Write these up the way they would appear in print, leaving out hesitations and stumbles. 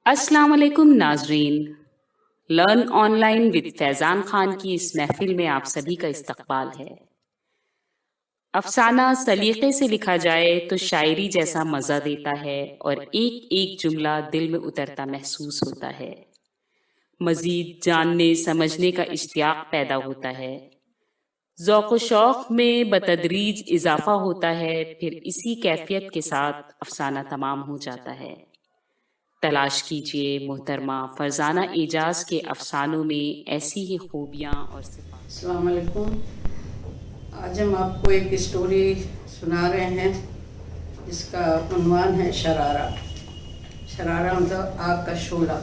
السلام علیکم ناظرین، لرن آن لائن ود فیضان خان کی اس محفل میں آپ سبھی کا استقبال ہے۔ افسانہ سلیقے سے لکھا جائے تو شاعری جیسا مزہ دیتا ہے اور ایک ایک جملہ دل میں اترتا محسوس ہوتا ہے۔ مزید جاننے سمجھنے کا اشتیاق پیدا ہوتا ہے، ذوق و شوق میں بتدریج اضافہ ہوتا ہے، پھر اسی کیفیت کے ساتھ افسانہ تمام ہو جاتا ہے۔ تلاش کیجئے محترمہ فرزانہ اعجاز کے افسانوں میں ایسی ہی خوبیاں اور صفات۔ السلام علیکم۔ آج ہم آپ کو ایک اسٹوری سنا رہے ہیں جس کا عنوان ہے شرارہ۔ شرارہ مطلب آگ کا شعلہ۔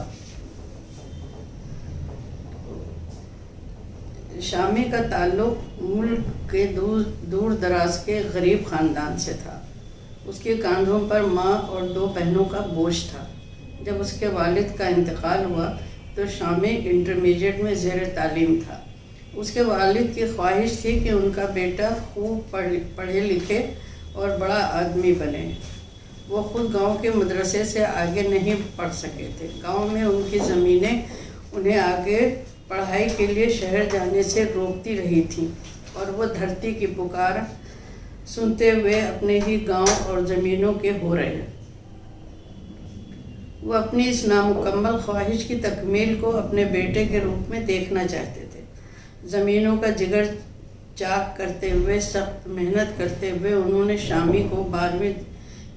شامی کا تعلق ملک کے دور دراز کے غریب خاندان سے تھا۔ اس کے کاندھوں پر ماں اور 2 بہنوں کا بوجھ تھا۔ جب اس کے والد کا انتقال ہوا تو شامی انٹرمیڈیٹ میں زیر تعلیم تھا۔ اس کے والد کی خواہش تھی کہ ان کا بیٹا خوب پڑھے لکھے اور بڑا آدمی بنے۔ وہ خود گاؤں کے مدرسے سے آگے نہیں پڑھ سکے تھے۔ گاؤں میں ان کی زمینیں انہیں آگے پڑھائی کے لیے شہر جانے سے روکتی رہی تھیں، اور وہ دھرتی کی پکار سنتے ہوئے اپنے ہی گاؤں اور زمینوں کے ہو رہے۔ وہ اپنی اس نامکمل خواہش کی تکمیل کو اپنے بیٹے کے روپ میں دیکھنا چاہتے تھے۔ زمینوں کا جگر چاک کرتے ہوئے، سخت محنت کرتے ہوئے انہوں نے شامی کو 12ویں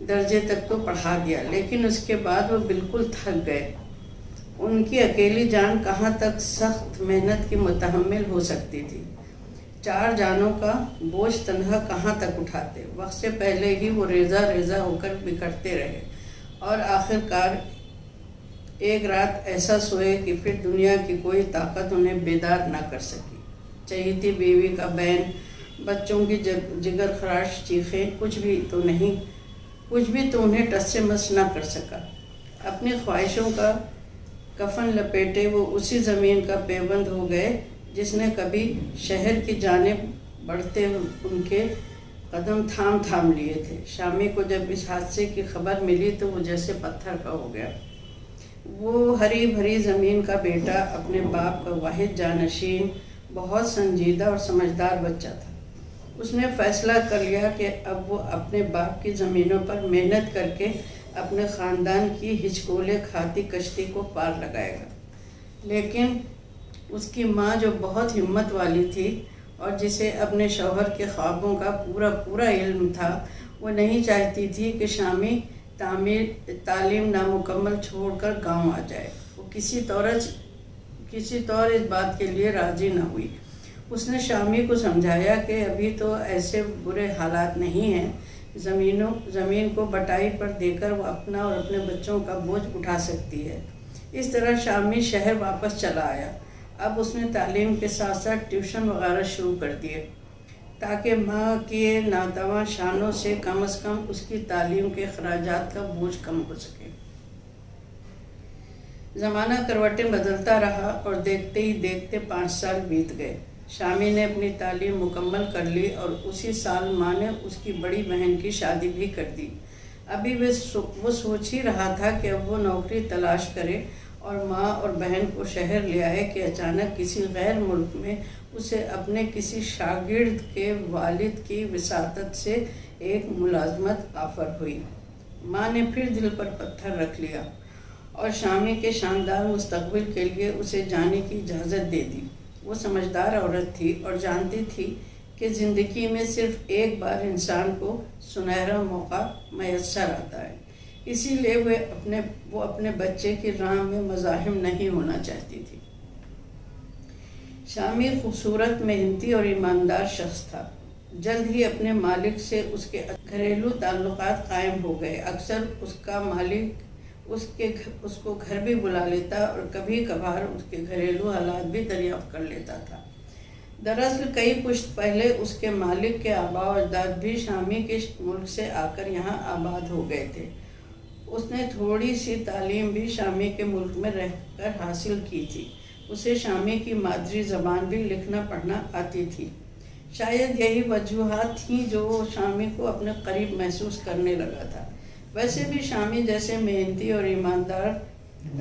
درجے تک تو پڑھا دیا، لیکن اس کے بعد وہ بالکل تھک گئے۔ ان کی اکیلی جان کہاں تک سخت محنت کی متحمل ہو سکتی تھی؟ 4 جانوں کا بوجھ تنہا کہاں تک اٹھاتے؟ وقت سے پہلے ہی وہ ریزہ ریزہ ہو کر بکھرتے رہے، اور آخرکار ایک رات ایسا سوئے کہ پھر دنیا کی کوئی طاقت انہیں بیدار نہ کر سکی۔ چہیتی بیوی کا بین، بچوں کی جگر خراش چیخیں، کچھ بھی تو انہیں ٹس سے مس نہ کر سکا۔ اپنی خواہشوں کا کفن لپیٹے وہ اسی زمین کا پیوند ہو گئے جس نے کبھی شہر کی جانب بڑھتے ان کے قدم تھام لیے تھے۔ شامی کو جب اس حادثے کی خبر ملی تو وہ جیسے پتھر کا ہو گیا۔ وہ ہری بھری زمین کا بیٹا، اپنے باپ کا واحد جانشین، بہت سنجیدہ اور سمجھدار بچہ تھا۔ اس نے فیصلہ کر لیا کہ اب وہ اپنے باپ کی زمینوں پر محنت کر کے اپنے خاندان کی ہچکولے کھاتی کشتی کو پار لگائے گا۔ لیکن اس کی ماں، جو بہت ہمت والی تھی اور جسے اپنے شوہر کے خوابوں کا پورا علم تھا، وہ نہیں چاہتی تھی کہ شامی تعلیم نامکمل چھوڑ کر گاؤں آ جائے۔ وہ کسی طور اس بات کے لیے راضی نہ ہوئی۔ اس نے شامی کو سمجھایا کہ ابھی تو ایسے برے حالات نہیں ہیں، زمین کو بٹائی پر دے کر وہ اپنا اور اپنے بچوں کا بوجھ اٹھا سکتی ہے۔ اس طرح شامی شہر واپس چلا آیا۔ اب اس نے تعلیم کے ساتھ ساتھ ٹیوشن وغیرہ شروع کر دیے تاکہ ماں کے ناتواں شانوں سے کم از کم اس کی تعلیم کے اخراجات کا بوجھ کم ہو سکے۔ زمانہ کروٹیں بدلتا رہا اور دیکھتے ہی دیکھتے 5 سال بیت گئے۔ شامی نے اپنی تعلیم مکمل کر لی اور اسی سال ماں نے اس کی بڑی بہن کی شادی بھی کر دی۔ ابھی وہ سوچ ہی رہا تھا کہ اب وہ نوکری تلاش کرے اور ماں اور بہن کو شہر لے آئے کہ اچانک کسی غیر ملک میں اسے اپنے کسی شاگرد کے والد کی وساطت سے ایک ملازمت آفر ہوئی۔ ماں نے پھر دل پر پتھر رکھ لیا اور شامی کے شاندار مستقبل کے لیے اسے جانے کی اجازت دے دی۔ وہ سمجھدار عورت تھی اور جانتی تھی کہ زندگی میں صرف ایک بار انسان کو سنہرا موقع میسر آتا ہے، اسی لیے وہ اپنے بچے کی راہ میں مزاحم نہیں ہونا چاہتی تھی۔ شامی خوبصورت، محنتی اور ایماندار شخص تھا۔ جلد ہی اپنے مالک سے اس کے گھریلو تعلقات قائم ہو گئے۔ اکثر اس کا مالک اس کو گھر بھی بلا لیتا اور کبھی کبھار اس کے گھریلو حالات بھی دریافت کر لیتا تھا۔ دراصل کئی پشت پہلے اس کے مالک کے آباء و اجداد بھی شامی کے ملک سے آ کر یہاں آباد ہو گئے تھے۔ اس نے تھوڑی سی تعلیم بھی شامی کے ملک میں رہ کر حاصل کی تھی۔ اسے شامی کی مادری زبان بھی لکھنا پڑھنا آتی تھی۔ شاید یہی وجوہات تھیں جو شامی کو اپنے قریب محسوس کرنے لگا تھا۔ ویسے بھی شامی جیسے محنتی اور ایماندار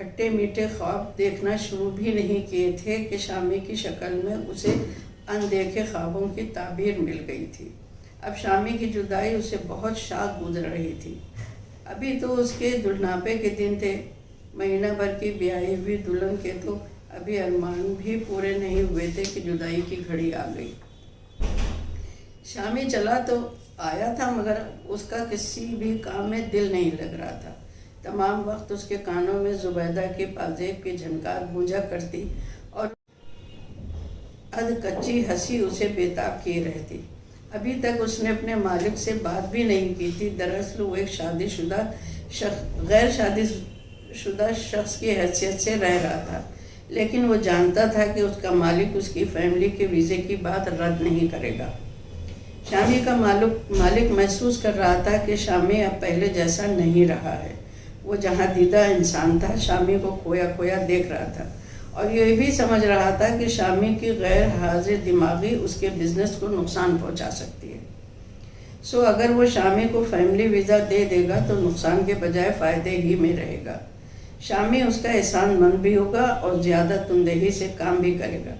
کھٹے میٹھے خواب دیکھنا شروع بھی نہیں کیے تھے کہ شامی کی شکل میں اسے اندیکھے خوابوں کی تعبیر مل گئی تھی۔ اب شامی کی جدائی اسے بہت شاق گزر رہی تھی۔ ابھی تو اس کے دلہناپے کے دن تھے، مہینہ بھر کی بیاہی ہوئی دلہن کے تو ابھی ارمان بھی پورے نہیں ہوئے تھے کہ جدائی کی گھڑی آ گئی۔ شامی چلا تو آیا تھا، مگر اس کا کسی بھی کام میں دل نہیں لگ رہا تھا۔ تمام وقت اس کے کانوں میں زبیدہ کی پازیب کی جھنکار گونجا کرتی اور ادھ کچی ہنسی اسے بےتاب کیے رہتی۔ ابھی تک اس نے اپنے مالک سے بات بھی نہیں کی تھی۔ دراصل وہ ایک غیر شادی شدہ شخص کی حیثیت سے رہ رہا تھا، لیکن وہ جانتا تھا کہ اس کا مالک اس کی فیملی کے ویزے کی بات رد نہیں کرے گا۔ شامی کا مالک محسوس کر رہا تھا کہ شامی اب پہلے جیسا نہیں رہا ہے۔ وہ جہاں دیدہ انسان تھا، شامی کو کھویا کھویا دیکھ رہا تھا، اور یہ بھی سمجھ رہا تھا کہ شامی کی غیر حاضر دماغی اس کے بزنس کو نقصان پہنچا سکتی ہے۔ سو اگر وہ شامی کو فیملی ویزا دے دے گا تو نقصان کے بجائے فائدے ہی میں رہے گا۔ شامی اس کا احسان مند بھی ہوگا اور زیادہ تندہی سے کام بھی کرے گا۔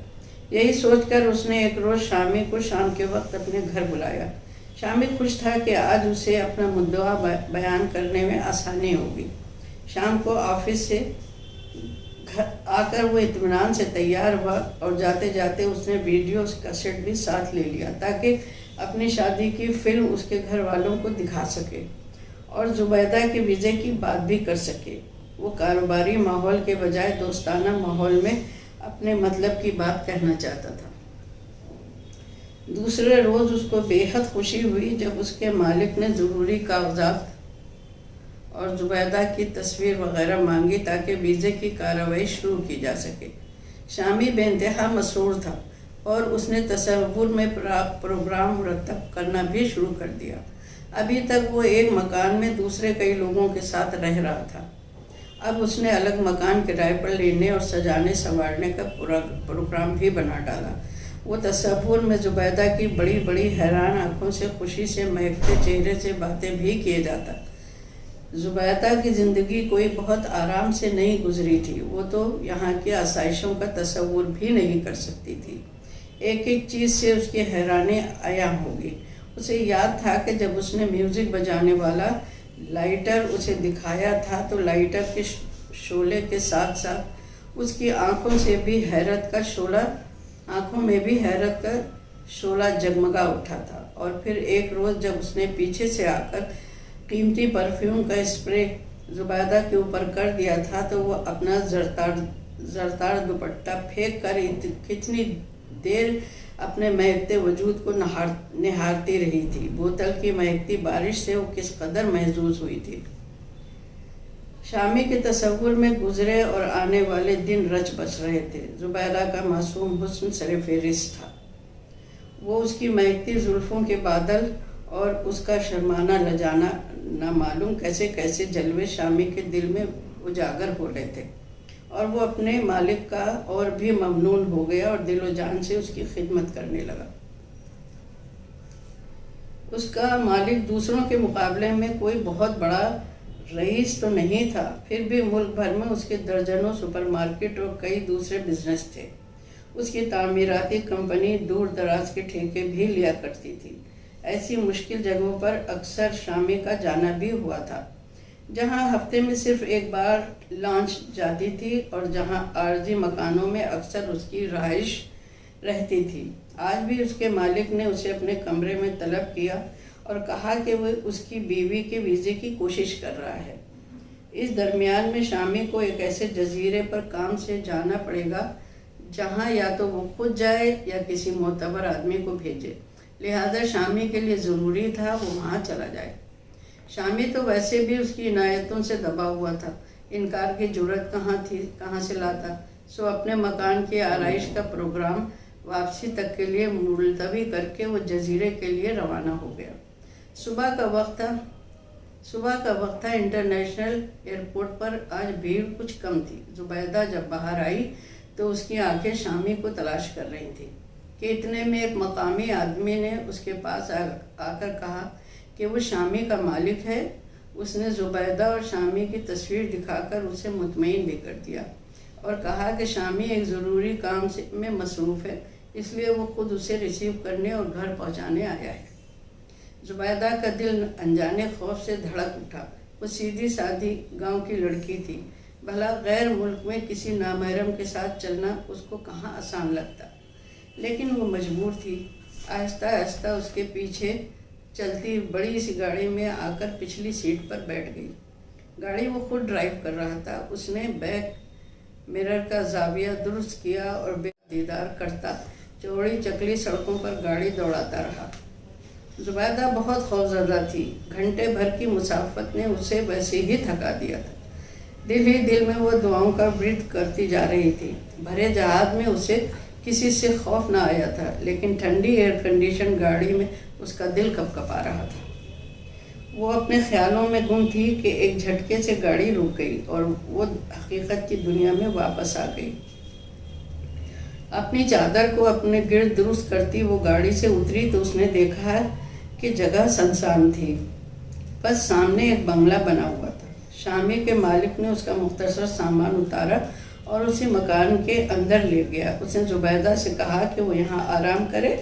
یہی سوچ کر اس نے ایک روز شامی کو شام کے وقت اپنے گھر بلایا۔ شامی خوش تھا کہ آج اسے اپنا مدعا بیان کرنے میں آسانی ہوگی۔ شام کو آفس سے آ کر وہ اطمینان سے تیار ہوا اور جاتے جاتے اس نے ویڈیو کیسٹ بھی ساتھ لے لیا تاکہ اپنی شادی کی فلم اس کے گھر والوں کو دکھا سکے اور زبیدہ کے ویزے کی بات بھی کر سکے۔ وہ کاروباری ماحول کے بجائے دوستانہ ماحول میں اپنے مطلب کی بات کہنا چاہتا تھا۔ دوسرے روز اس کو بے حد خوشی ہوئی جب اس کے مالک نے ضروری کاغذات اور زبیدہ کی تصویر وغیرہ مانگی تاکہ ویزے کی کارروائی شروع کی جا سکے۔ شامی بے انتہا مسرور تھا اور اس نے تصور میں پروگرام مرتب کرنا بھی شروع کر دیا۔ ابھی تک وہ ایک مکان میں دوسرے کئی لوگوں کے ساتھ رہ رہا تھا۔ اب اس نے الگ مکان کرائے پر لینے اور سجانے سنوارنے کا پروگرام بھی بنا ڈالا۔ وہ تصور میں زبیدہ کی بڑی بڑی حیران آنکھوں سے خوشی سے مہکتے چہرے سے باتیں بھی کیے جاتا۔ زبیدہ کی زندگی کوئی بہت آرام سے نہیں گزری تھی۔ وہ تو یہاں کی آسائشوں کا تصور بھی نہیں کر سکتی تھی۔ ایک ایک چیز سے اس کی حیرانی عیاں ہوگی۔ اسے یاد تھا کہ جب اس نے میوزک بجانے والا لائٹر اسے دکھایا تھا تو لائٹر کے شعلے کے ساتھ ساتھ اس کی آنکھوں میں بھی حیرت کا شعلہ جگمگا اٹھا تھا۔ اور پھر ایک روز جب اس نے پیچھے سے آ کر قیمتی پرفیوم کا اسپرے زبیدہ کے اوپر کر دیا تھا تو وہ اپنا زرتار دوپٹہ پھینک کر کتنی دیر اپنے مہکتے وجود کو نہارتی رہی تھی۔ بوتل کی مہکتی بارش سے وہ کس قدر محظوظ ہوئی تھی۔ شامی کے تصور میں گزرے اور آنے والے دن رچ بس رہے تھے۔ زبیدہ کا معصوم حسن سر فہرست تھا۔ وہ اس کی مہکتی زلفوں کے بادل اور اس کا شرمانہ لجانا نہ معلوم کیسے کیسے جلوے شامی کے دل میں اجاگر ہو رہے تھے، اور وہ اپنے مالک کا اور بھی ممنون ہو گیا اور دل و جان سے اس کی خدمت کرنے لگا۔ اس کا مالک دوسروں کے مقابلے میں کوئی بہت بڑا رئیس تو نہیں تھا، پھر بھی ملک بھر میں اس کے درجنوں سپر مارکیٹ اور کئی دوسرے بزنس تھے۔ اس کی تعمیراتی کمپنی دور دراز کے ٹھیکے بھی لیا کرتی تھی۔ ایسی مشکل جگہوں پر اکثر شامی کا جانا بھی ہوا تھا، جہاں ہفتے میں صرف ایک بار لانچ جاتی تھی اور جہاں عارضی مکانوں میں اکثر اس کی رہائش رہتی تھی۔ آج بھی اس کے مالک نے اسے اپنے کمرے میں طلب کیا اور کہا کہ وہ اس کی بیوی کے ویزے کی کوشش کر رہا ہے۔ اس درمیان میں شامی کو ایک ایسے جزیرے پر کام سے جانا پڑے گا جہاں یا تو وہ خود جائے یا کسی معتبر آدمی کو بھیجے، لہذا شامی کے لیے ضروری تھا وہ وہاں چلا جائے۔ شامی تو ویسے بھی اس کی عنایتوں سے دبا ہوا تھا، انکار کی جرأت کہاں سے لاتا۔ سو اپنے مکان کی آرائش کا پروگرام واپسی تک کے لیے ملتوی کر کے وہ جزیرے کے لیے روانہ ہو گیا۔ صبح کا وقت تھا۔ انٹرنیشنل ایئرپورٹ پر آج بھیڑ کچھ کم تھی۔ زبیدہ جب باہر آئی تو اس کی آنکھیں شامی کو تلاش کر رہی تھیں کہ اتنے میں ایک مقامی آدمی نے اس کے پاس آ کر کہا کہ وہ شامی کا مالک ہے اس نے زبیدہ اور شامی کی تصویر دکھا کر اسے مطمئن بھی کر دیا اور کہا کہ شامی ایک ضروری کام میں مصروف ہے، اس لیے وہ خود اسے ریسیو کرنے اور گھر پہنچانے آیا ہے۔ زبیدہ کا دل انجانے خوف سے دھڑک اٹھا۔ وہ سیدھی سادھی گاؤں کی لڑکی تھی، بھلا غیر ملک میں کسی نامحرم کے ساتھ چلنا اس کو کہاں آسان لگتا، لیکن وہ مجبور تھی۔ آہستہ آہستہ اس کے پیچھے چلتی بڑی سی گاڑی میں آ کر پچھلی سیٹ پر بیٹھ گئی۔ گاڑی وہ خود ڈرائیو کر رہا تھا۔ اس نے بیک مرر کا زاویہ درست کیا اور بے دیدار کرتا چوڑی چکلی سڑکوں پر گاڑی دوڑاتا رہا۔ زبیدہ بہت خوفزدہ تھی۔ گھنٹے بھر کی مسافت نے اسے ویسے ہی تھکا دیا تھا۔ دل ہی دل میں وہ دعاؤں کا ورد کرتی جا رہی تھی۔ بھرے جہاز میں اسے کسی سے خوف نہ آیا تھا، لیکن ٹھنڈی ایئر کنڈیشن گاڑی میں اس کا دل کپکپا رہا تھا۔ وہ اپنے خیالوں میں گم تھی کہ ایک جھٹکے سے گاڑی رک گئی اور وہ حقیقت کی دنیا میں واپس آ گئی۔ اپنی چادر کو اپنے گرد درست کرتی وہ گاڑی سے اتری تو اس نے دیکھا کہ جگہ سنسان تھی۔ بس سامنے ایک بنگلہ بنا ہوا تھا۔ شامی کے مالک نے اس کا مختصر سامان اتارا اور اسے مکان کے اندر لے گیا۔ اس نے زبیدہ سے کہا کہ وہ یہاں آرام کرے،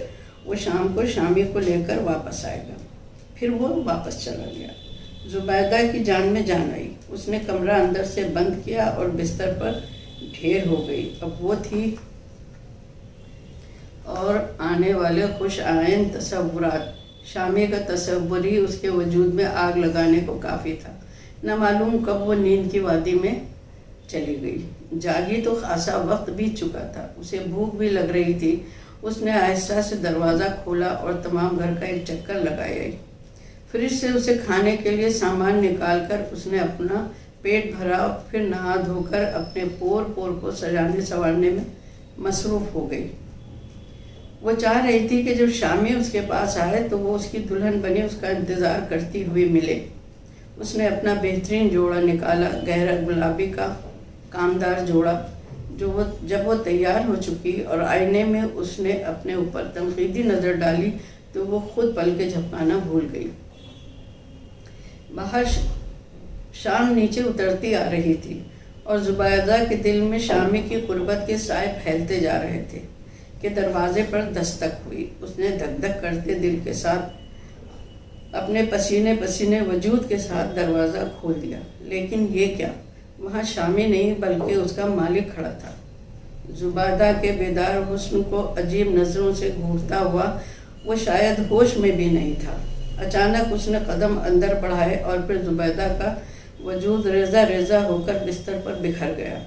وہ شام کو شامی کو لے کر واپس آئے گا۔ پھر وہ واپس چلا گیا۔ زبیدہ کی جان میں جان آئی۔ اس نے کمرہ اندر سے بند کیا اور بستر پر ڈھیر ہو گئی۔ اب وہ تھی اور آنے والے خوش آئند تصورات۔ شامی کا تصور ہی اس کے وجود میں آگ لگانے کو کافی تھا۔ نہ معلوم کب وہ نیند کی وادی میں چلی گئی۔ جاگی تو خاصا وقت بیت چکا تھا۔ اسے بھوک بھی لگ رہی تھی۔ اس نے آہستہ سے دروازہ کھولا اور تمام گھر کا ایک چکر لگایا۔ فریج سے اسے کھانے کے لیے سامان نکال کر اس نے اپنا پیٹ بھرا، پھر نہا دھو کر اپنے پور پور کو سجانے سنوارنے میں مصروف ہو گئی۔ وہ چاہ رہی تھی کہ جب شامی اس کے پاس آئے تو وہ اس کی دلہن بنی اس کا انتظار کرتی ہوئی ملے۔ اس نے اپنا بہترین جوڑا نکالا، گہرا گلابی کا کامدار جوڑا۔ جب وہ تیار ہو چکی اور آئینے میں اس نے اپنے اوپر تنقیدی نظر ڈالی تو وہ خود پلکیں جھپکانا بھول گئی۔ باہر شام نیچے اترتی آ رہی تھی اور زبیدہ کے دل میں شامی کی قربت کے سائے پھیلتے جا رہے تھے کہ دروازے پر دستک ہوئی۔ اس نے دھک دھک کرتے دل کے ساتھ اپنے پسینے پسینے وجود کے ساتھ دروازہ کھول دیا، لیکن یہ کیا! وہاں شامی نہیں بلکہ اس کا مالک کھڑا تھا۔ زبیدہ کے بیدار حسن کو عجیب نظروں سے گھورتا ہوا وہ شاید ہوش میں بھی نہیں تھا۔ اچانک اس نے قدم اندر بڑھائے اور پھر زبیدہ کا وجود ریزہ ریزہ ہو کر بستر پر بکھر گیا۔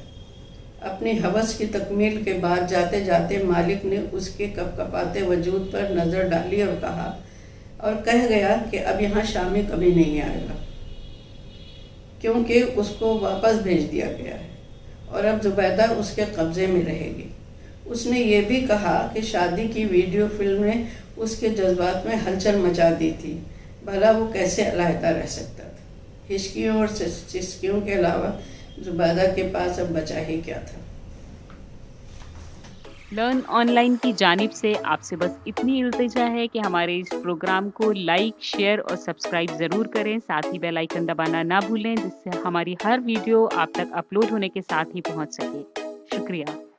اپنی ہوس کی تکمیل کے بعد جاتے جاتے مالک نے اس کے کپکپاتے وجود پر نظر ڈالی اور کہہ گیا کہ اب یہاں شامی کبھی نہیں آئے گا، کیونکہ اس کو واپس بھیج دیا گیا ہے اور اب زبیدہ اس کے قبضے میں رہے گی۔ اس نے یہ بھی کہا کہ شادی کی ویڈیو فلم نے اس کے جذبات میں ہلچل مچا دی تھی، بھلا وہ کیسے علیحدہ رہ سکتا تھا۔ ہچکیوں اور سسکیوں کے علاوہ زبیدہ کے پاس اب بچا ہی کیا تھا۔ لرن آن لائن کی جانب سے آپ سے بس اتنی التجا ہے کہ ہمارے اس پروگرام کو لائک، شیئر اور سبسکرائب ضرور کریں، ساتھ ہی بیل آئیکن دبانا نہ بھولیں جس سے ہماری ہر ویڈیو آپ تک اپلوڈ ہونے کے ساتھ ہی پہنچ سکے۔ شکریہ۔